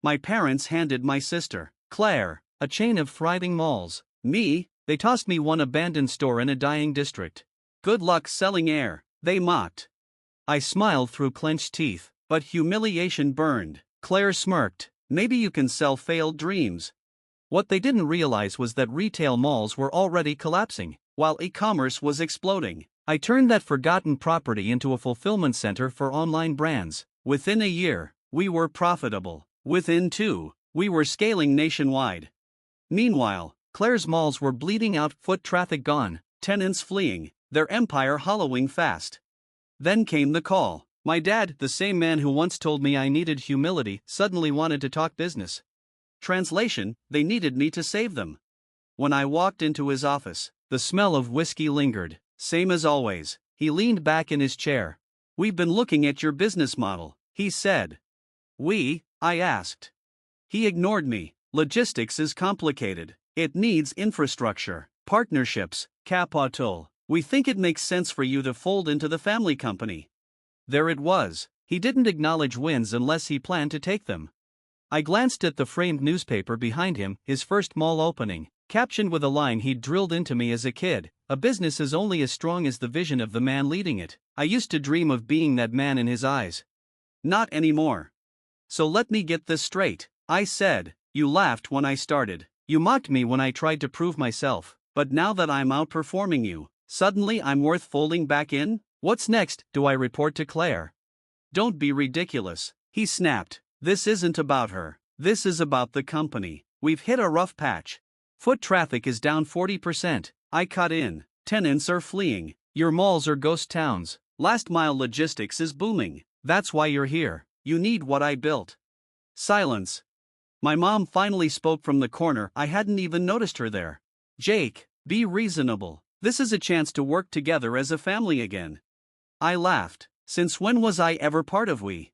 My parents handed my sister, Claire, a chain of thriving malls. They tossed me one abandoned store in a dying district. Good luck selling air, they mocked. I smiled through clenched teeth, but humiliation burned. Claire smirked. Maybe you can sell failed dreams. What they didn't realize was that retail malls were already collapsing, while e-commerce was exploding. I turned that forgotten property into a fulfillment center for online brands. Within a year, we were profitable. Within 2, we were scaling nationwide. Meanwhile, Claire's malls were bleeding out, foot traffic gone, tenants fleeing, their empire hollowing fast. Then came the call. My dad, the same man who once told me I needed humility, suddenly wanted to talk business. Translation: they needed me to save them. When I walked into his office, the smell of whiskey lingered. Same as always, he leaned back in his chair. We've been looking at your business model, he said. We? I asked. He ignored me. Logistics is complicated. It needs infrastructure, partnerships, capital. We think it makes sense for you to fold into the family company. There it was. He didn't acknowledge wins unless he planned to take them. I glanced at the framed newspaper behind him, his first mall opening, captioned with a line he'd drilled into me as a kid: a business is only as strong as the vision of the man leading it. I used to dream of being that man in his eyes. Not anymore. So let me get this straight, I said. You laughed when I started. You mocked me when I tried to prove myself. But now that I'm outperforming you, suddenly I'm worth folding back in? What's next? Do I report to Claire? Don't be ridiculous, he snapped. This isn't about her. This is about the company. We've hit a rough patch. Foot traffic is down 40%. I cut in. Tenants are fleeing. Your malls are ghost towns. Last mile logistics is booming. That's why you're here. You need what I built. Silence. My mom finally spoke from the corner. I hadn't even noticed her there. Jake, be reasonable. This is a chance to work together as a family again. I laughed. Since when was I ever part of we?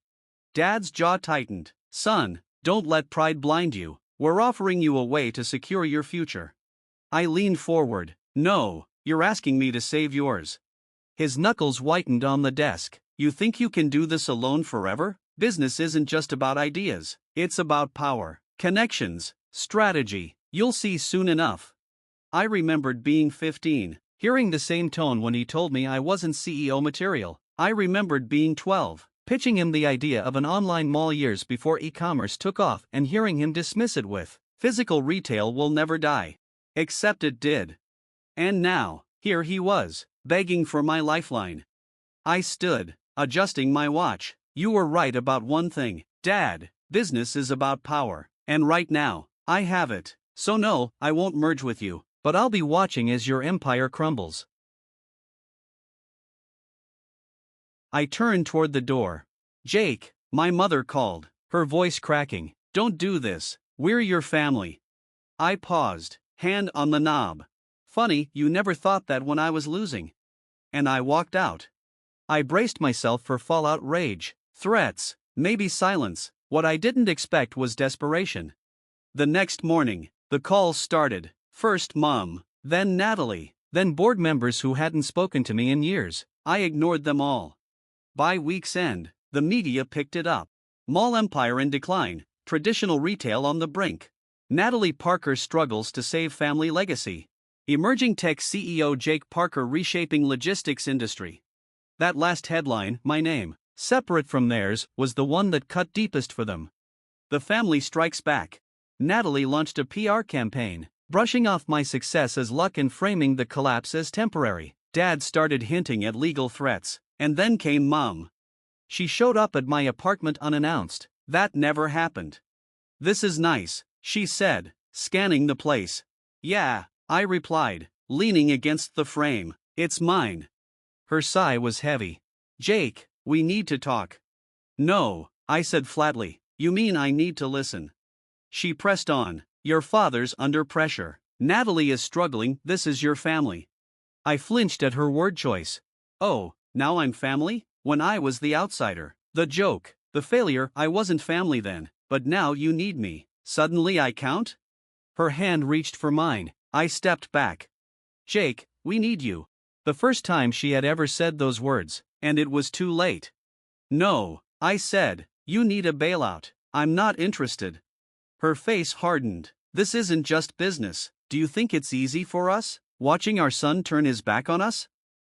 Dad's jaw tightened. Son, don't let pride blind you. We're offering you a way to secure your future. I leaned forward. No, you're asking me to save yours. His knuckles whitened on the desk. You think you can do this alone forever? Business isn't just about ideas. It's about power, connections, strategy. You'll see soon enough. I remembered being 15, hearing the same tone when he told me I wasn't CEO material. I remembered being 12, pitching him the idea of an online mall years before e-commerce took off and hearing him dismiss it with, "Physical retail will never die." Except it did. And now, here he was, begging for my lifeline. I stood, adjusting my watch. You were right about one thing, Dad. Business is about power, and right now, I have it. So no, I won't merge with you, but I'll be watching as your empire crumbles. I turned toward the door. Jake, my mother called, her voice cracking. Don't do this, we're your family. I paused, hand on the knob. Funny, you never thought that when I was losing. And I walked out. I braced myself for fallout rage, threats, maybe silence. What I didn't expect was desperation. The next morning, the calls started. First Mom, then Natalie, then board members who hadn't spoken to me in years. I ignored them all. By week's end, the media picked it up. Mall empire in decline, traditional retail on the brink. Natalie Parker struggles to save family legacy. Emerging tech CEO Jake Parker reshaping logistics industry. That last headline, my name, separate from theirs, was the one that cut deepest for them. The family strikes back. Natalie launched a PR campaign, brushing off my success as luck and framing the collapse as temporary. Dad started hinting at legal threats, and then came Mom. She showed up at my apartment unannounced. That never happened. This is nice, she said, scanning the place. Yeah, I replied, leaning against the frame. It's mine. Her sigh was heavy. Jake, we need to talk. No, I said flatly. You mean I need to listen? She pressed on. Your father's under pressure. Natalie is struggling. This is your family. I flinched at her word choice. Oh, now I'm family? When I was the outsider, the joke, the failure. I wasn't family then, but now you need me. Suddenly I count? Her hand reached for mine. I stepped back. Jake, we need you. The first time she had ever said those words, and it was too late. No, I said, you need a bailout. I'm not interested. Her face hardened. This isn't just business. Do you think it's easy for us, watching our son turn his back on us?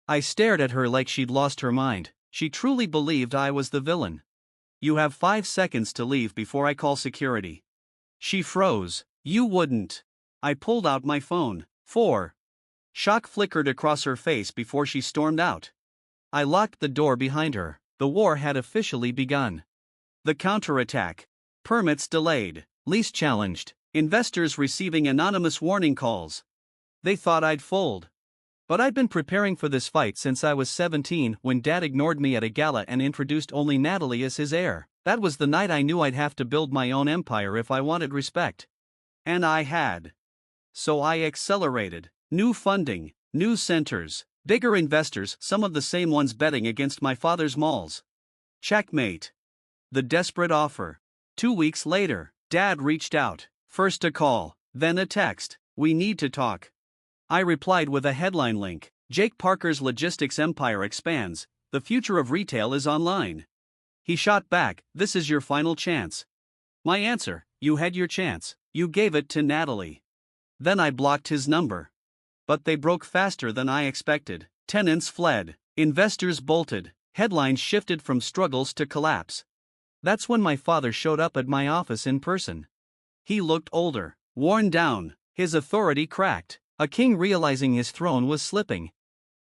I stared at her like she'd lost her mind. She truly believed I was the villain. You have 5 seconds to leave before I call security. She froze. You wouldn't. I pulled out my phone. 4. Shock flickered across her face before she stormed out. I locked the door behind her. The war had officially begun. The counterattack. Permits delayed. Lease challenged. Investors receiving anonymous warning calls. They thought I'd fold. But I'd been preparing for this fight since I was 17 when Dad ignored me at a gala and introduced only Natalie as his heir. That was the night I knew I'd have to build my own empire if I wanted respect. And I had. So I accelerated. New funding, new centers, bigger investors, some of the same ones betting against my father's malls. Checkmate. The desperate offer. 2 weeks later, Dad reached out. First a call, then a text. We need to talk. I replied with a headline link. Jake Parker's logistics empire expands. The future of retail is online. He shot back, this is your final chance. My answer, you had your chance. You gave it to Natalie. Then I blocked his number. But they broke faster than I expected. Tenants fled. Investors bolted. Headlines shifted from struggles to collapse. That's when my father showed up at my office in person. He looked older, worn down, his authority cracked. A king realizing his throne was slipping.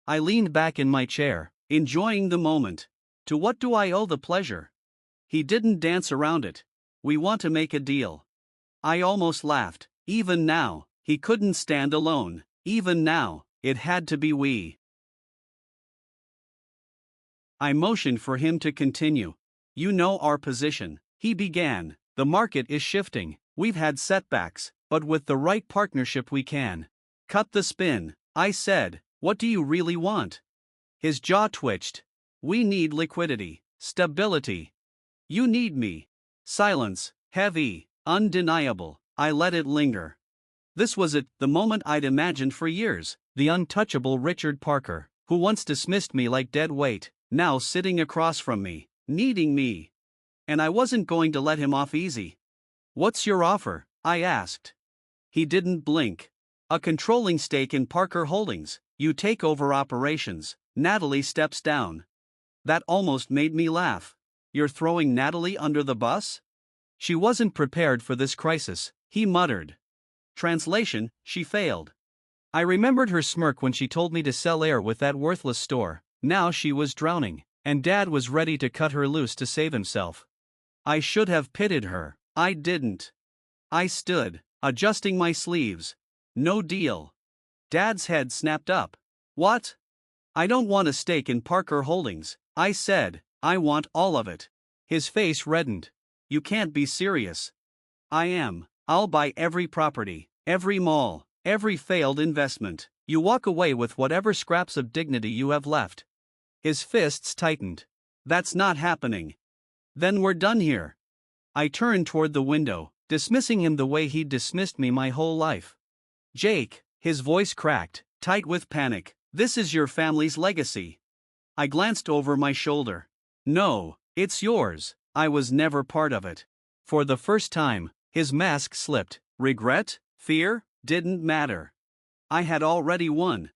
I leaned back in my chair, enjoying the moment. To what do I owe the pleasure? He didn't dance around it. We want to make a deal. I almost laughed. Even now, he couldn't stand alone. Even now, it had to be we. I motioned for him to continue. You know our position, he began. The market is shifting. We've had setbacks, but with the right partnership we can. Cut the spin, I said. What do you really want? His jaw twitched. We need liquidity, stability. You need me. Silence, heavy, undeniable. I let it linger. This was it, the moment I'd imagined for years. The untouchable Richard Parker, who once dismissed me like dead weight, now sitting across from me, needing me. And I wasn't going to let him off easy. What's your offer? I asked. He didn't blink. A controlling stake in Parker Holdings. You take over operations. Natalie steps down. That almost made me laugh. You're throwing Natalie under the bus? She wasn't prepared for this crisis, he muttered. Translation, she failed. I remembered her smirk when she told me to sell air with that worthless store. Now she was drowning, and Dad was ready to cut her loose to save himself. I should have pitied her. I didn't. I stood, adjusting my sleeves. No deal. Dad's head snapped up. What? I don't want a stake in Parker Holdings, I said. I want all of it. His face reddened. You can't be serious. I am. I'll buy every property, every mall, every failed investment. You walk away with whatever scraps of dignity you have left. His fists tightened. That's not happening. Then we're done here. I turned toward the window, dismissing him the way he'd dismissed me my whole life. Jake, his voice cracked, tight with panic, this is your family's legacy. I glanced over my shoulder. No, it's yours. I was never part of it. For the first time, his mask slipped. Regret, fear, didn't matter. I had already won.